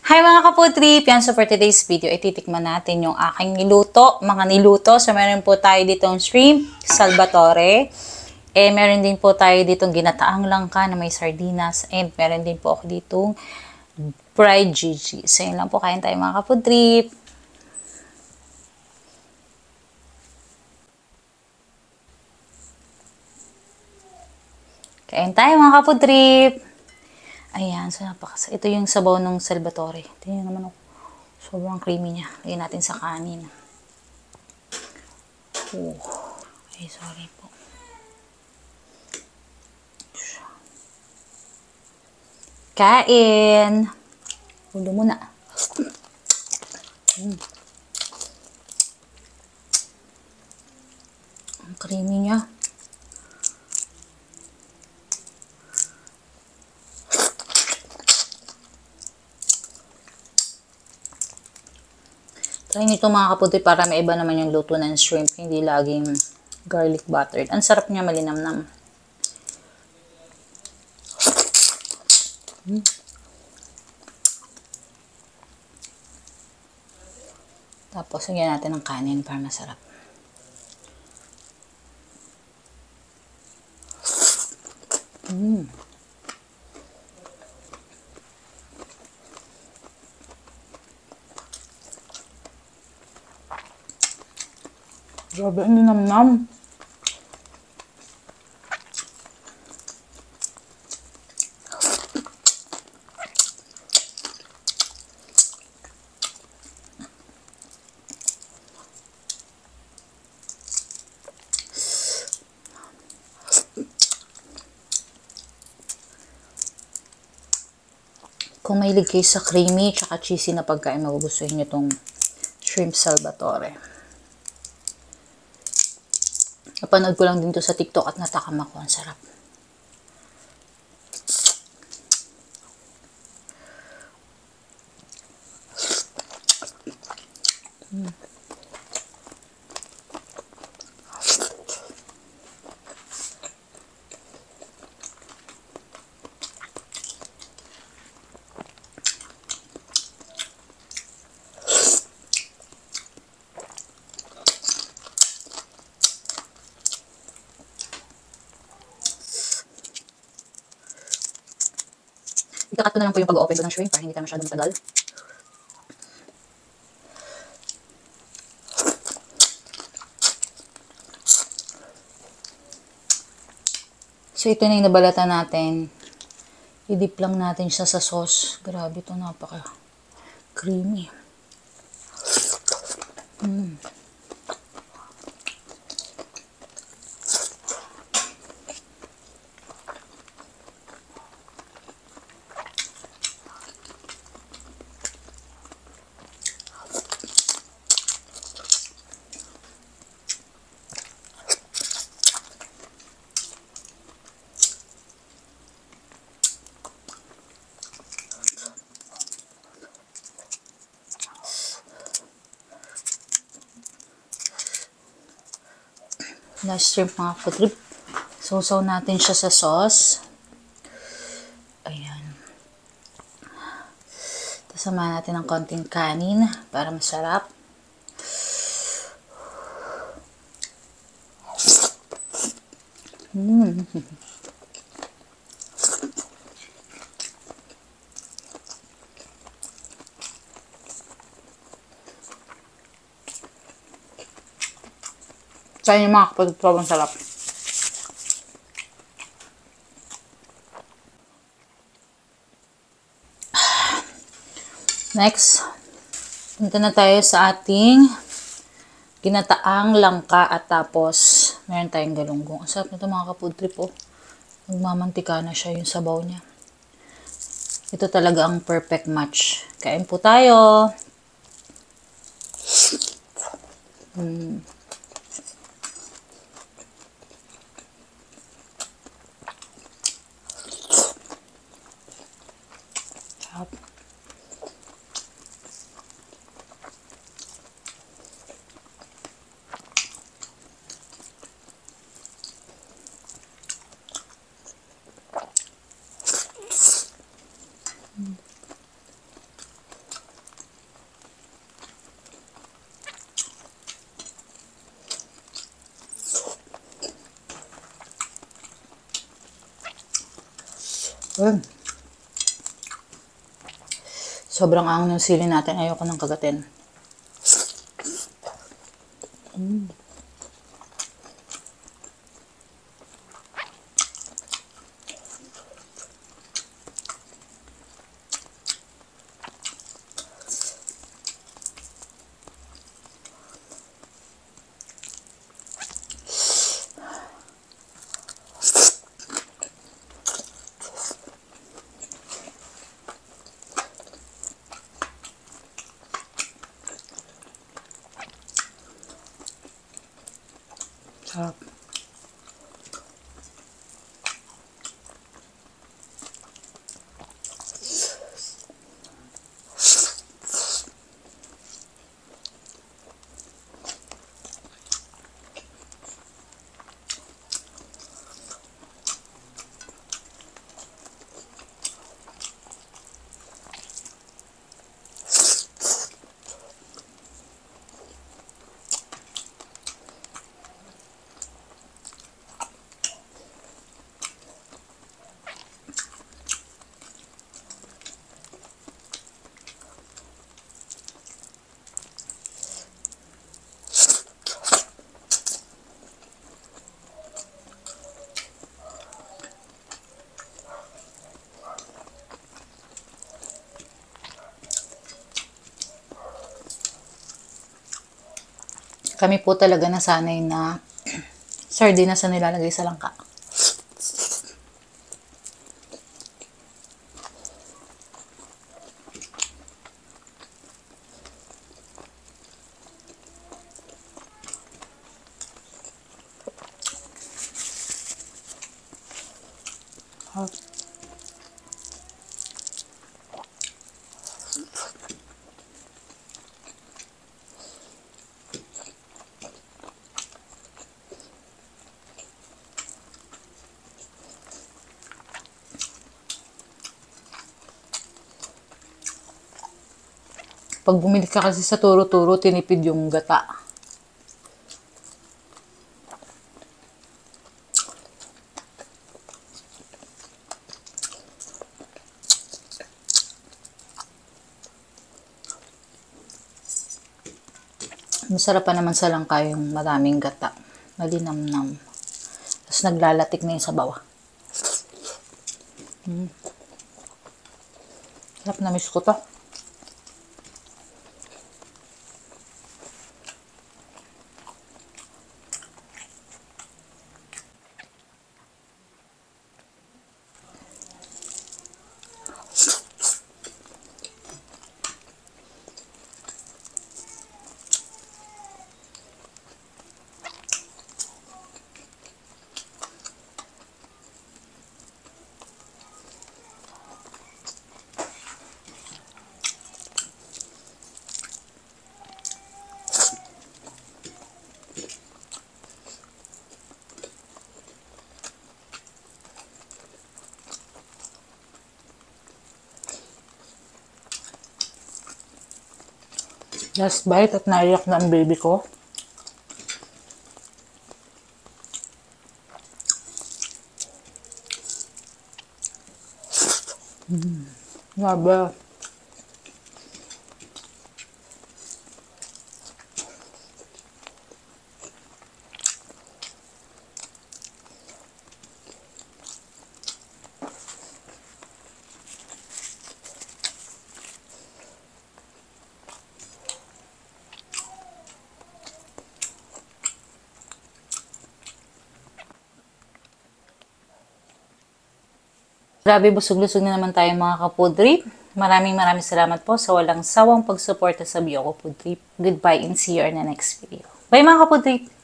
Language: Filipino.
Hi mga kaputrip! Yan, so for today's video, ititikman natin yung aking mga niluto. So meron po tayo ditong shrimp salvatore. Meron din po tayo ditong ginataang langka na may sardinas. And meron din po ako ditong fried Gigi. So yun lang po, kain tayo mga kaputrip. Kain tayo mga kaputrip! Ayan, so ito yung sabaw ng Salvatore. Tingnan naman ako. Sobrang creamy niya. Lagyan natin sa kanin. Oh. Ay, sorry po. Kain! Ulo muna. Ang creamy niya. Try nito mga kaputi para may iba naman yung luto ng shrimp. Hindi laging garlic buttered. Ang sarap niya, malinamnam. Tapos, lagyan natin ng kanin para masarap. Grabe, ang linamnam. Kung mahilig kayo sa creamy at cheesy na pagkain, magugustuhin nyo itong shrimp salvatore. Napanood ko lang din to sa TikTok at natakam ako. Ang sarap. Ikakat ko na lang po yung pag-open ko ng shrimp para hindi tayo masyadong matagal. So, ito na yung nabalatan natin. I-dip lang natin siya sa sauce. Grabe ito, napaka-creamy. Last shrimp mga kaputrip. Sausaw natin siya sa sauce. Ayan. Tasama natin ng konting kanin para masarap. Kaya yung mga kapatid, sobrang sarap. Next, punta na tayo sa ating ginataang langka at tapos meron tayong galunggong. Ang sarap nito mga kapudrip po. Magmamantika na siya yung sabaw niya. Ito talaga ang perfect match. Kain po tayo. Ayun. Sobrang ang ng sili natin. Ayoko ng kagatin. Sarap. Kami po talaga nasanay na sardinas na nilalagay sa langka. Pag bumili ka kasi sa turo-turo, tinipid yung gata. Masarap pa naman sa langka yung maraming gata. Malinamnam. Tapos naglalatik na yung sabaw. Sarap na miss ko to. Last bite at naiyak na ang baby ko. Grabe. Grabe, busog-lusog na naman tayo mga ka-food trip. Maraming salamat po sa walang sawang pagsuporta sa Biyoko Food Trip. Goodbye and see you in the next video. Bye mga ka-food trip!